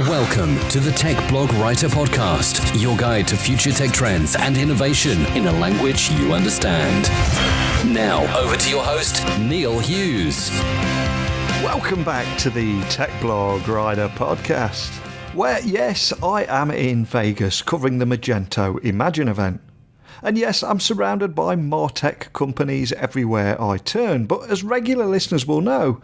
Welcome to the Tech Blog Writer Podcast, your guide to future tech trends and innovation in a language you understand. Now, over to your host, Neil Hughes. Welcome back to the Tech Blog Writer Podcast, where, yes, I am in Vegas covering the Magento Imagine event. And yes, I'm surrounded by MarTech companies everywhere I turn, but as regular listeners will know,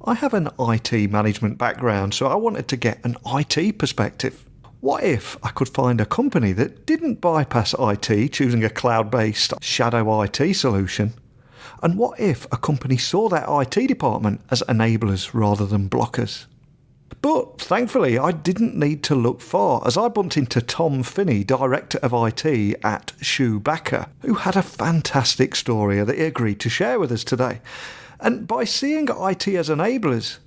I have an IT management background, so I wanted to get an IT perspective. What if I could find a company that didn't bypass IT, choosing a cloud-based shadow IT solution? And what if a company saw their IT department as enablers rather than blockers? But thankfully, I didn't need to look far, as I bumped into Tom Finney, Director of IT at SHOEBACCA, who had a fantastic story that he agreed to share with us today. And by seeing IT as enablers,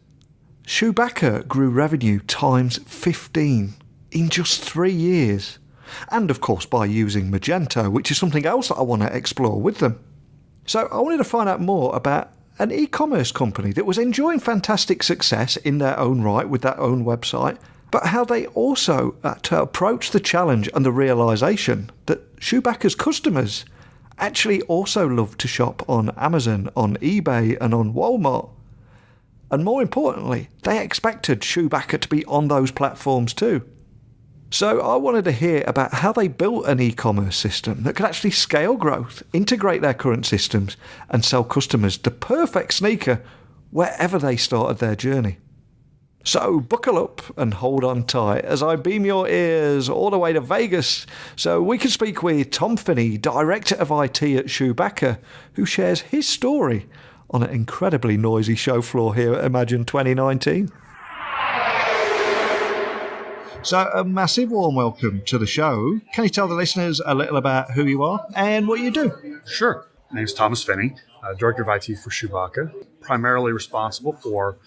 SHOEBACCA grew revenue times 15 in just 3 years. And of course by using Magento, which is something else that I want to explore with them. So I wanted to find out more about an e-commerce company that was enjoying fantastic success in their own right with their own website, but how they also had to approach the challenge and the realisation that SHOEBACCA's customers actually also love to shop on Amazon, on eBay and on Walmart. And more importantly, they expected SHOEBACCA to be on those platforms too. So I wanted to hear about how they built an e-commerce system that could actually scale growth, integrate their current systems and sell customers the perfect sneaker wherever they started their journey. So buckle up and hold on tight as I beam your ears all the way to Vegas so we can speak with Tom Finney, Director of IT at SHOEBACCA, who shares his story on an incredibly noisy show floor here at Imagine 2019. So a massive warm welcome to the show. Can you tell the listeners a little about who you are and what you do? Sure. My name is Thomas Finney, Director of IT for SHOEBACCA, primarily responsible for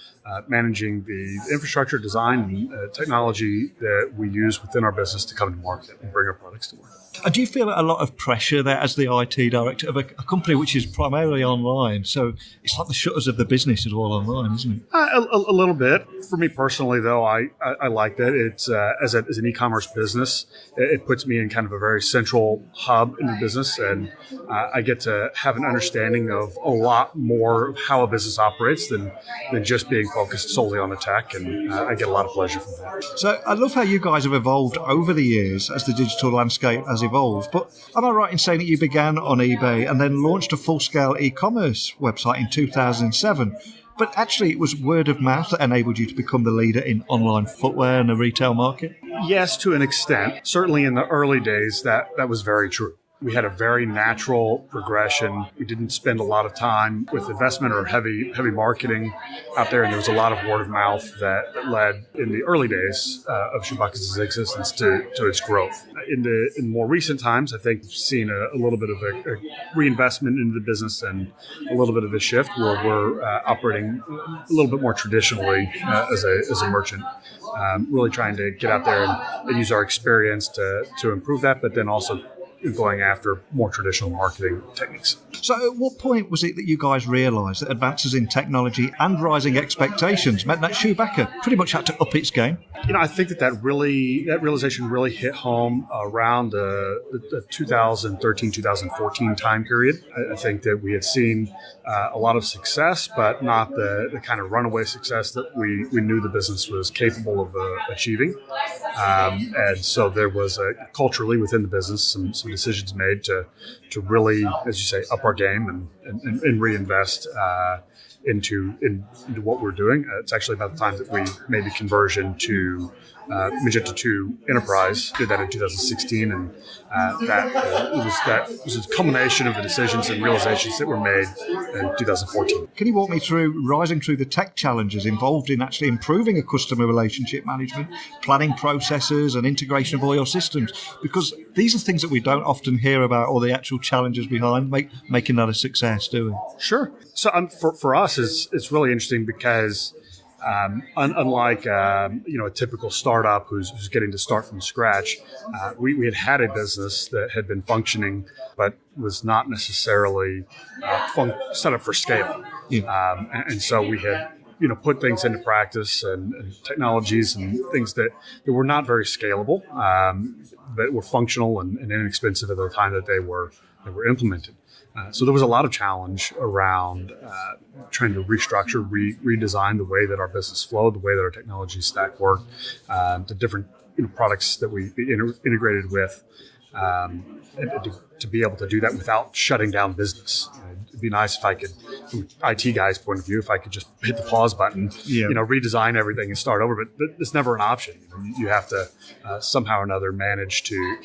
managing the infrastructure, design, and technology that we use within our business to come to market and bring our products to market. And do you feel a lot of pressure there as the IT director of a company which is primarily online? So it's like the shutters of the business is all online, isn't it? A little bit. For me personally, though, I like that. It's as an e-commerce business, it puts me in kind of a very central hub in the business, and I get to have an understanding of a lot more of how a business operates than just being focused solely on the tech, and I get a lot of pleasure from that. So I love how you guys have evolved over the years as the digital landscape has evolved, but am I right in saying that you began on eBay and then launched a full-scale e-commerce website in 2007? But actually it was word of mouth that enabled you to become the leader in online footwear in the retail market? Yes, to an extent. Certainly in the early days, that was very true. We had a very natural progression. We didn't spend a lot of time with investment or heavy marketing out there, and there was a lot of word of mouth that led in the early days of SHOEBACCA's existence to its growth. In more recent times, I think we've seen a little bit of a reinvestment into the business and a little bit of a shift where we're operating a little bit more traditionally as a merchant, really trying to get out there and use our experience to improve that, but then also going after more traditional marketing techniques. So at what point was it that you guys realised that advances in technology and rising expectations meant that SHOEBACCA pretty much had to up its game? I think that realization really hit home around the 2013-2014 time period. I think that we had seen a lot of success, but not the kind of runaway success that we knew the business was capable of achieving. And so there was culturally within the business some decisions made to really, as you say, up our game and reinvest into what we're doing. It's actually about the time that we made the conversion to Magento 2 Enterprise. Did that in 2016, and it was a culmination of the decisions and realizations that were made in 2014. Can you walk me through rising through the tech challenges involved in actually improving a customer relationship management, planning processes and integration of all your systems? Because these are things that we don't often hear about, or the actual challenges behind making that a success, do we? Sure. So for us, it's really interesting because unlike a typical startup who's getting to start from scratch, we had a business that had been functioning but was not necessarily set up for scale. Yeah. And so we had put things into practice and technologies and things that were not very scalable, but were functional and inexpensive at the time that they were implemented. So there was a lot of challenge around trying to restructure, redesign the way that our business flowed, the way that our technology stack worked, the different products that we integrated with, and to be able to do that without shutting down business. It'd be nice if I could, from an IT guy's point of view, if I could just hit the pause button, redesign everything and start over. But it's never an option. You have to somehow or another manage to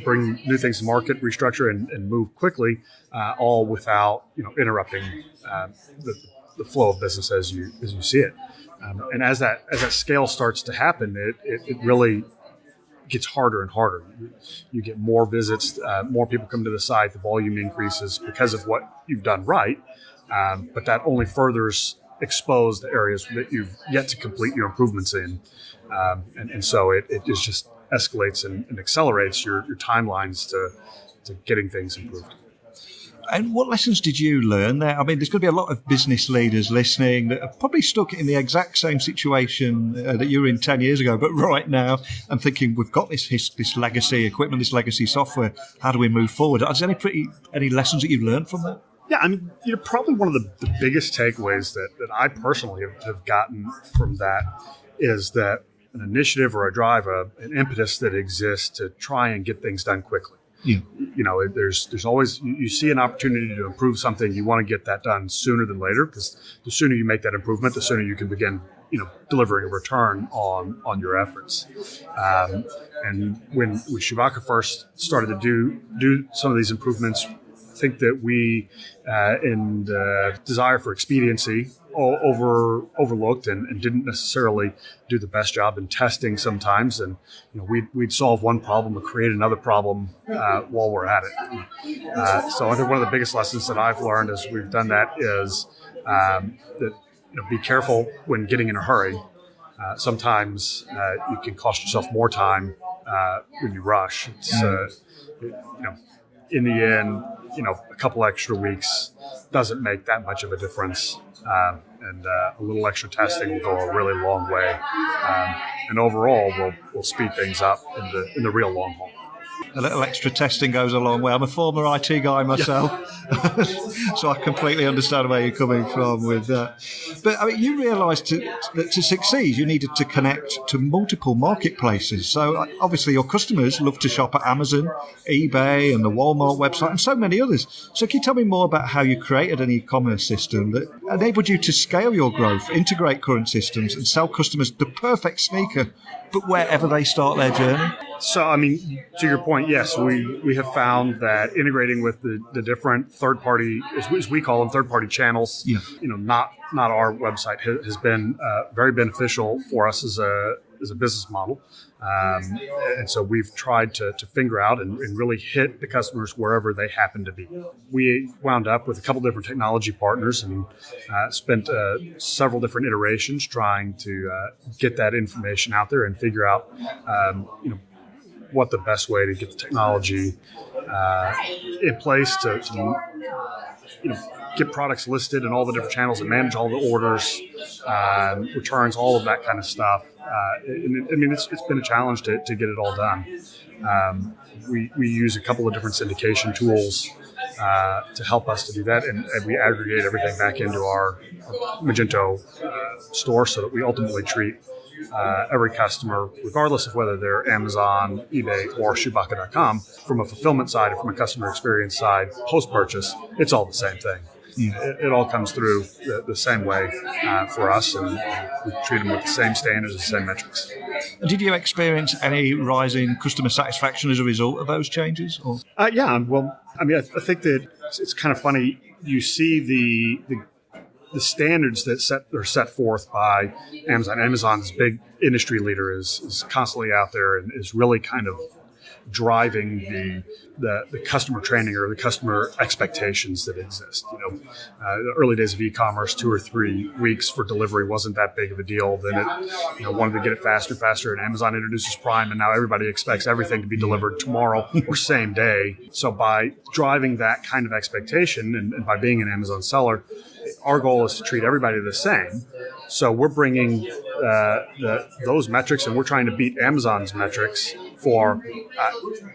bring new things to market, restructure, and move quickly, all without interrupting the flow of business as you see it. And as that scale starts to happen, it really gets harder and harder. You get more visits, more people come to the site, the volume increases because of what you've done right, but that only furthers expose the areas that you've yet to complete your improvements in. And so it just escalates and accelerates your timelines to getting things improved. And what lessons did you learn there? I mean, there's going to be a lot of business leaders listening that are probably stuck in the exact same situation that you were in 10 years ago, but right now I'm thinking, we've got this legacy equipment, this legacy software. How do we move forward? Are there any lessons that you've learned from that? Yeah, I mean, probably one of the biggest takeaways that I personally have gotten from that is that an initiative or a drive, an impetus that exists to try and get things done quickly. Yeah. There's always, you see an opportunity to improve something, you want to get that done sooner than later, because the sooner you make that improvement, the sooner you can begin, delivering a return on your efforts. And when SHOEBACCA first started to do some of these improvements, I think that we, in the desire for expediency, overlooked and didn't necessarily do the best job in testing sometimes, and we'd solve one problem and create another problem while we're at it. So I think one of the biggest lessons that I've learned as we've done that is that be careful when getting in a hurry. Sometimes you can cost yourself more time when you rush. It's in the end, a couple extra weeks doesn't make that much of a difference. And a little extra testing will go a really long way. And overall, we'll speed things up in the real long haul. A little extra testing goes a long way. I'm a former IT guy myself, so I completely understand where you're coming from with that. But I mean, you realised that to succeed, you needed to connect to multiple marketplaces. So obviously your customers love to shop at Amazon, eBay, and the Walmart website, and so many others. So can you tell me more about how you created an e-commerce system that enabled you to scale your growth, integrate current systems, and sell customers the perfect sneaker, but wherever they start their journey? So, I mean, to your point, yes, we have found that integrating with the different third-party, as we call them, third-party channels, not our website, has been very beneficial for us as a business model. And so we've tried to figure out and really hit the customers wherever they happen to be. We wound up with a couple different technology partners and spent several different iterations trying to get that information out there and figure out, what the best way to get the technology in place to get products listed in all the different channels and manage all the orders, returns, all of that kind of stuff. It's been a challenge to get it all done. We use a couple of different syndication tools to help us to do that, and we aggregate everything back into our Magento store so that we ultimately treat every customer, regardless of whether they're Amazon, eBay, or SHOEBACCA.com, from a fulfillment side or from a customer experience side, post-purchase, it's all the same thing. It all comes through the same way for us, and we treat them with the same standards and the same metrics. Did you experience any rise in customer satisfaction as a result of those changes? Or? Yeah, well, I I think that it's kind of funny. You see the standards that are set forth by Amazon. Amazon's big industry leader is constantly out there and is really kind of driving the customer training or the customer expectations that exist. The early days of e-commerce, 2 or 3 weeks for delivery wasn't that big of a deal. Then it wanted to get it faster, and Amazon introduces Prime, and now everybody expects everything to be delivered tomorrow or same day. So by driving that kind of expectation and by being an Amazon seller, our goal is to treat everybody the same So we're bringing those metrics, and we're trying to beat Amazon's metrics for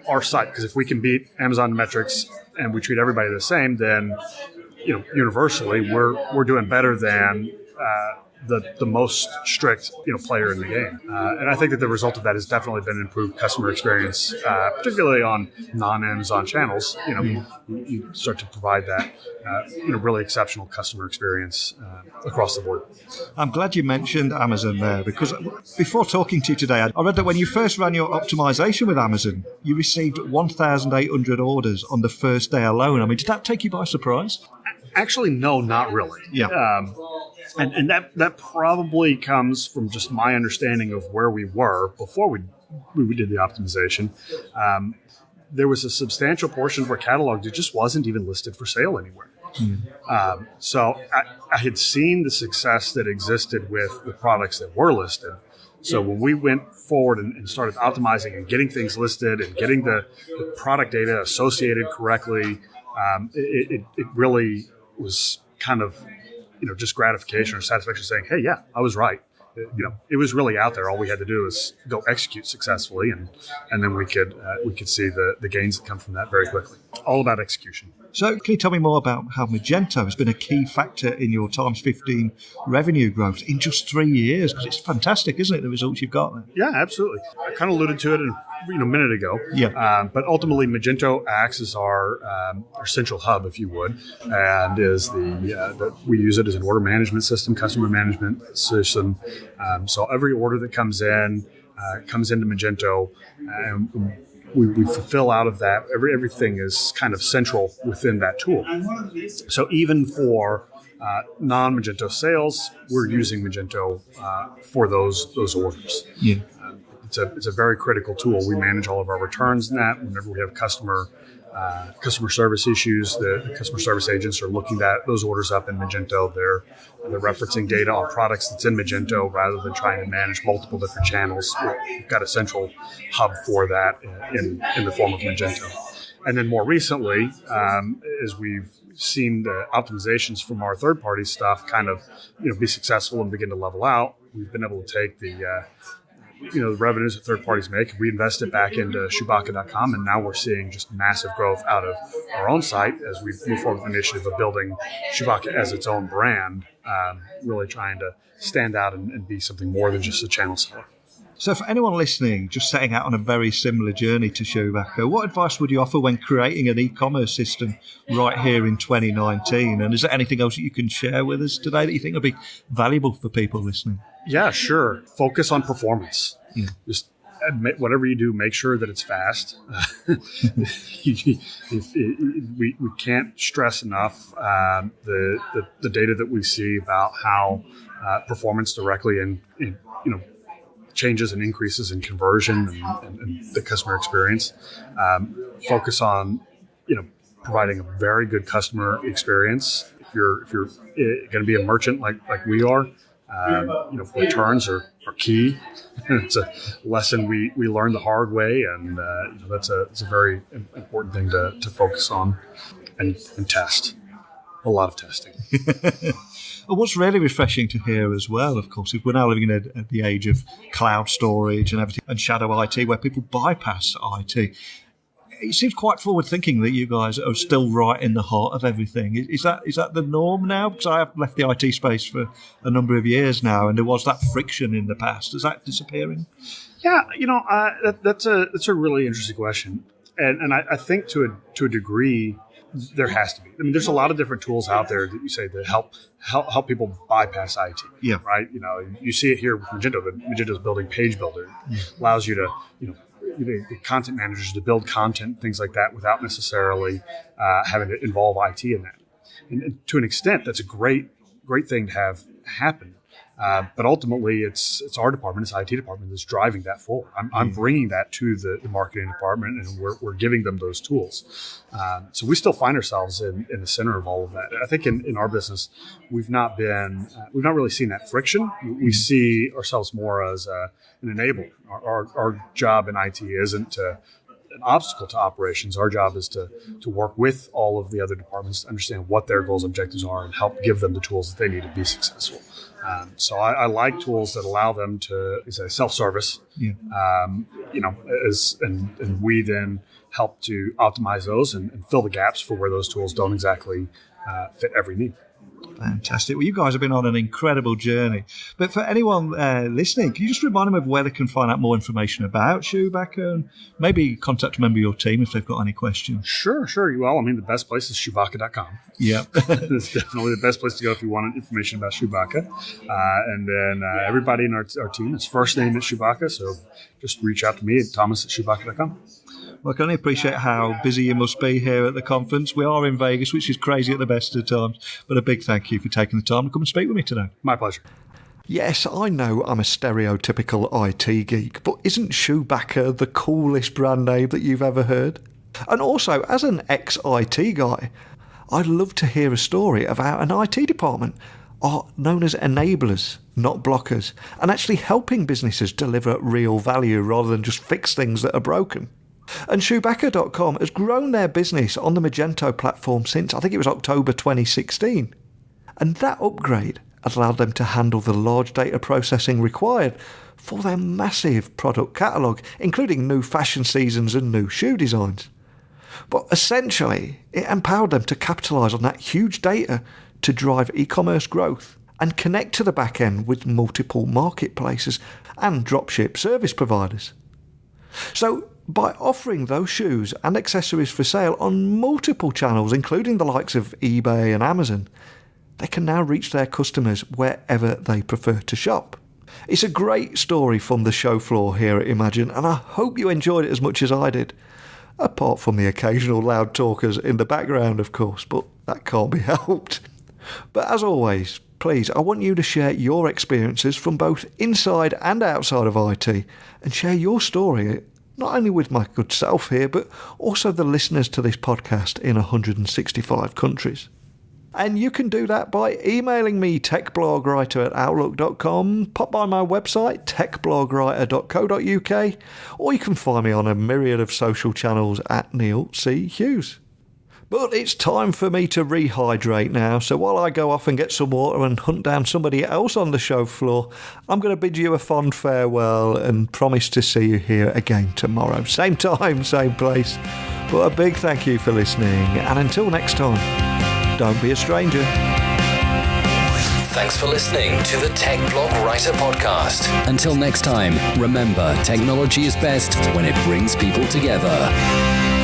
our site. Because if we can beat Amazon metrics and we treat everybody the same, then universally we're doing better than the most strict player in the game. And I think that the result of that has definitely been improved customer experience, particularly on non-Amazon channels. You start to provide that really exceptional customer experience across the board. I'm glad you mentioned Amazon there, because before talking to you today, I read that when you first ran your optimization with Amazon, you received 1,800 orders on the first day alone. I mean, did that take you by surprise? Actually, no, not really. Yeah. And that probably comes from just my understanding of where we were before we did the optimization. There was a substantial portion of our catalog that just wasn't even listed for sale anywhere. So I had seen the success that existed with the products that were listed. So when we went forward and started optimizing and getting things listed and getting the product data associated correctly, it really was kind of just gratification or satisfaction, saying, "Hey, yeah, I was right." It was really out there. All we had to do was go execute successfully, and then we could see the gains that come from that very quickly. All about execution. So can you tell me more about how Magento has been a key factor in your times 15 revenue growth in just 3 years? Because it's fantastic, isn't it, the results you've got there? Yeah, absolutely. I kind of alluded to it a minute ago. Yeah. But ultimately, Magento acts as our central hub, if you would, and is we use it as an order management system, customer management system. So every order that comes into Magento, and we fulfill out of that. Everything is kind of central within that tool. So even for non-Magento sales, we're using Magento for those orders. Yeah. It's a very critical tool. We manage all of our returns in that. Whenever we have customer service issues, the customer service agents are looking at those orders up in Magento. They're referencing data on products that's in Magento rather than trying to manage multiple different channels. We've got a central hub for that in the form of Magento. And then more recently, as we've seen the optimizations from our third-party stuff kind of be successful and begin to level out, we've been able to take the revenues that third parties make, reinvest it back into SHOEBACCA.com, and now we're seeing just massive growth out of our own site as we move forward with the initiative of building SHOEBACCA as its own brand, really trying to stand out and be something more than just a channel seller. So for anyone listening, just setting out on a very similar journey to SHOEBACCA, what advice would you offer when creating an e-commerce system right here in 2019? And is there anything else that you can share with us today that you think would be valuable for people listening? Yeah, sure. Focus on performance. Yeah. Just admit, whatever you do, make sure that it's fast. We can't stress enough the data that we see about how performance directly and changes and increases in conversion and the customer experience. Focus on providing a very good customer experience. If you're going to be a merchant like we are, returns are key. It's a lesson we learned the hard way, and it's a very important thing to focus on and test. A lot of testing. Well, what's really refreshing to hear as well, of course, is we're now living at the age of cloud storage and everything, and shadow IT, where people bypass IT. It seems quite forward-thinking that you guys are still right in the heart of everything. Is that the norm now? Because I have left the IT space for a number of years now, and there was that friction in the past. Is that disappearing? Yeah, that's a really interesting question, and I think to a degree there has to be. I mean, there's a lot of different tools out there that you say that help people bypass IT. Yeah. Right. You see it here with Magento. Magento's building Page Builder allows you to the content managers to build content, things like that, without necessarily having to involve IT in that. And to an extent, that's a great thing to have happen. But ultimately, it's our department, it's IT department that's driving that forward. I'm bringing that to the marketing department, and we're giving them those tools. So we still find ourselves in the center of all of that. I think in our business, we've not really seen that friction. We see ourselves more as an enabler. Our job in IT isn't to an obstacle to operations. Our job is to work with all of the other departments to understand what their goals and objectives are and help give them the tools that they need to be successful. So I like tools that allow them to self-service, and we then help to optimize those and fill the gaps for where those tools don't exactly fit every need. Fantastic. Well, you guys have been on an incredible journey. But for anyone listening, can you just remind them of where they can find out more information about SHOEBACCA and maybe contact a member of your team if they've got any questions? Sure. Well, the best place is SHOEBACCA.com. Yeah. It's definitely the best place to go if you want information about SHOEBACCA. And then everybody in our team is first name at SHOEBACCA, so just reach out to me at thomas@SHOEBACCA.com. Well, I can only appreciate how busy you must be here at the conference. We are in Vegas, which is crazy at the best of times. But a big thank you for taking the time to come and speak with me today. My pleasure. Yes, I know I'm a stereotypical IT geek, but isn't SHOEBACCA the coolest brand name that you've ever heard? And also, as an ex-IT guy, I'd love to hear a story about an IT department are known as enablers, not blockers, and actually helping businesses deliver real value rather than just fix things that are broken. And SHOEBACCA.com has grown their business on the Magento platform since, I think it was October 2016. And that upgrade allowed them to handle the large data processing required for their massive product catalogue, including new fashion seasons and new shoe designs. But essentially, it empowered them to capitalise on that huge data to drive e-commerce growth and connect to the back end with multiple marketplaces and dropship service providers. So, by offering those shoes and accessories for sale on multiple channels, including the likes of eBay and Amazon, they can now reach their customers wherever they prefer to shop. It's a great story from the show floor here at Imagine, and I hope you enjoyed it as much as I did. Apart from the occasional loud talkers in the background, of course, but that can't be helped. But as always, please, I want you to share your experiences from both inside and outside of IT and share your story, not only with my good self here, but also the listeners to this podcast in 165 countries. And you can do that by emailing me, techblogwriter@outlook.com, pop by my website, techblogwriter.co.uk, or you can find me on a myriad of social channels at Neil C. Hughes. But it's time for me to rehydrate now, so while I go off and get some water and hunt down somebody else on the show floor, I'm going to bid you a fond farewell and promise to see you here again tomorrow. Same time, same place. But a big thank you for listening, and until next time, don't be a stranger. Thanks for listening to the Tech Blog Writer Podcast. Until next time, remember, technology is best when it brings people together.